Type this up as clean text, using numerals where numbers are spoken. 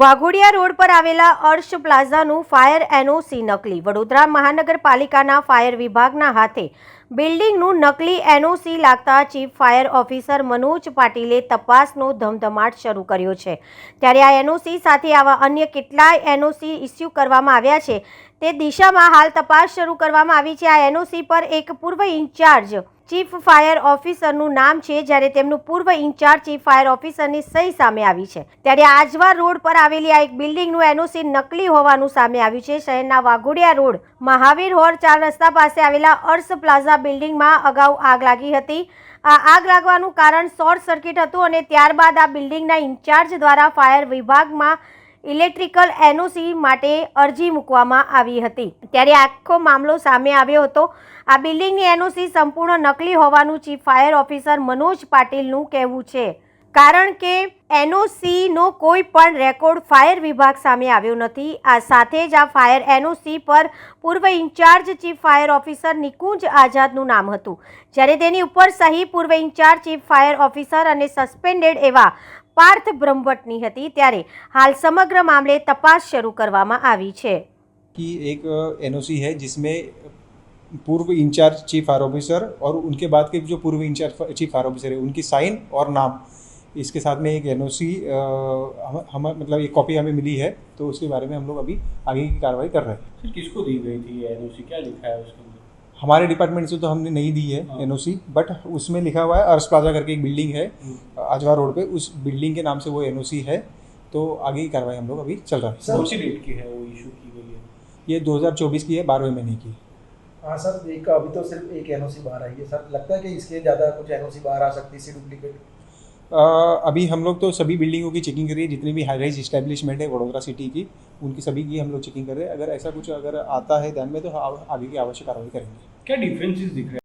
Waghodia road પર આવેલા અર્શ પ્લાઝાનું fire NOC નકલી. વડોદરા મહાનગરપાલિકાના ફાયર વિભાગના હાથે બિલ્ડિંગનું નકલી એનઓસી લાગતા ચીફ ફાયર ઓફિસર મનોજ પાટીલે તપાસનો ધમધમાટ શરૂ કર્યો છે. ત્યારે આ એનઓસી સાથે આવા અન્ય કેટલાય એનઓસી ઇસ્યુ કરવામાં આવ્યા છે તે દિશામાં હાલ તપાસ શરૂ કરવામાં આવી છે. આ એનઓસી પર એક પૂર્વ ઇન્ચાર્જ ચીફ ફાયર ઓફિસરનું નામ છે, જ્યારે તેમનું પૂર્વ ઇન્ચાર્જ ચીફ ફાયર ઓફિસરની સહી સામે આવી છે. ત્યારે આજવા રોડ પર આવેલી આ એક બિલ્ડિંગનું એનઓસી નકલી હોવાનું સામે આવ્યું છે. શહેરના વાઘોડિયા રોડ મહાવીર હોર 4 રસ્તા પાસે આવેલા અર્શ પ્લાઝા બિલ્ડિંગમાં અગાઉ આગ લાગી હતી. આ આગ લાગવાનું કારણ શોર્ટ સર્કિટ હતું અને ત્યારબાદ આ બિલ્ડિંગના ઇન્ચાર્જ દ્વારા ફાયર વિભાગમાં ઇલેક્ટ્રિકલ એનઓસી માટે અરજી મૂકવામાં આવી હતી. ત્યારે આખો મામલો સામે આવ્યો હતો. આ બિલ્ડિંગની એનઓસી સંપૂર્ણ નકલી હોવાનું ચીફ ફાયર ઓફિસર મનોજ પાટીલનું કહેવું છે, કારણ કે એનઓસીનો કોઈ પણ રેકોર્ડ ફાયર વિભાગ સામે આવ્યો નથી. આ સાથે જ આ ફાયર એનઓસી પર પૂર્વ incharge chief fire officer Nikunj આઝાદનું નામ હતું, જ્યારે તેની ઉપર સહી પૂર્વ ઇન્ચાર્જ ચીફ ફાયર ઓફિસર અને સસ્પેન્ડેડ એવા પાર્થ બ્રહ્મભટ્ટની હતી. ત્યારે હાલ સમગ્ર મામલે તપાસ શરૂ કરવામાં આવી છે. कि एक एनओसी है जिसमें पूर्व इंचार्ज चीफ फायर ऑफिसर और उनके बाद के जो पूर्व इंचार्ज चीफ फायर ऑफिसर है उनकी साइन और नाम, इसके साथ में एक एनओसी हम मतलब एक कॉपी हमें मिली है, तो उसके बारे में हम लोग अभी आगे की कार्रवाई कर रहे हैं. किसको दी गई थी ये एनओसी, क्या लिखा है उसके अंदर? हमारे डिपार्टमेंट से तो हमने नहीं दी है एनओसी, बट उसमें लिखा हुआ है अर्श प्लाजा करके एक बिल्डिंग है आजवा रोड पे, उस बिल्डिंग के नाम से वो एनओसी है. तो आगे की कार्रवाई हम लोग अभी चल रहा है. कौन सी डेट की है वो इशू की गई है? ये 2024 की है, 12वें महीने की. हाँ सर, एक अभी तो सिर्फ एक एनओसी बाहर आई है सर. लगता है कि इसके ज़्यादा कुछ एनओसी बाहर आ सकती है डुप्लीकेट. अभी हम लोग तो सभी बिल्डिंगों की चेकिंग कर रही है, जितनी भी हाई राइज इस्टेब्लिशमेंट है वडोदरा सिटी की, उनकी सभी की हम लोग चेकिंग कर रहे हैं. अगर ऐसा कुछ अगर आता है ध्यान में तो आगे की आवश्यक कार्रवाई करेंगे. क्या डिफरेंसेस दिख रहे हैं?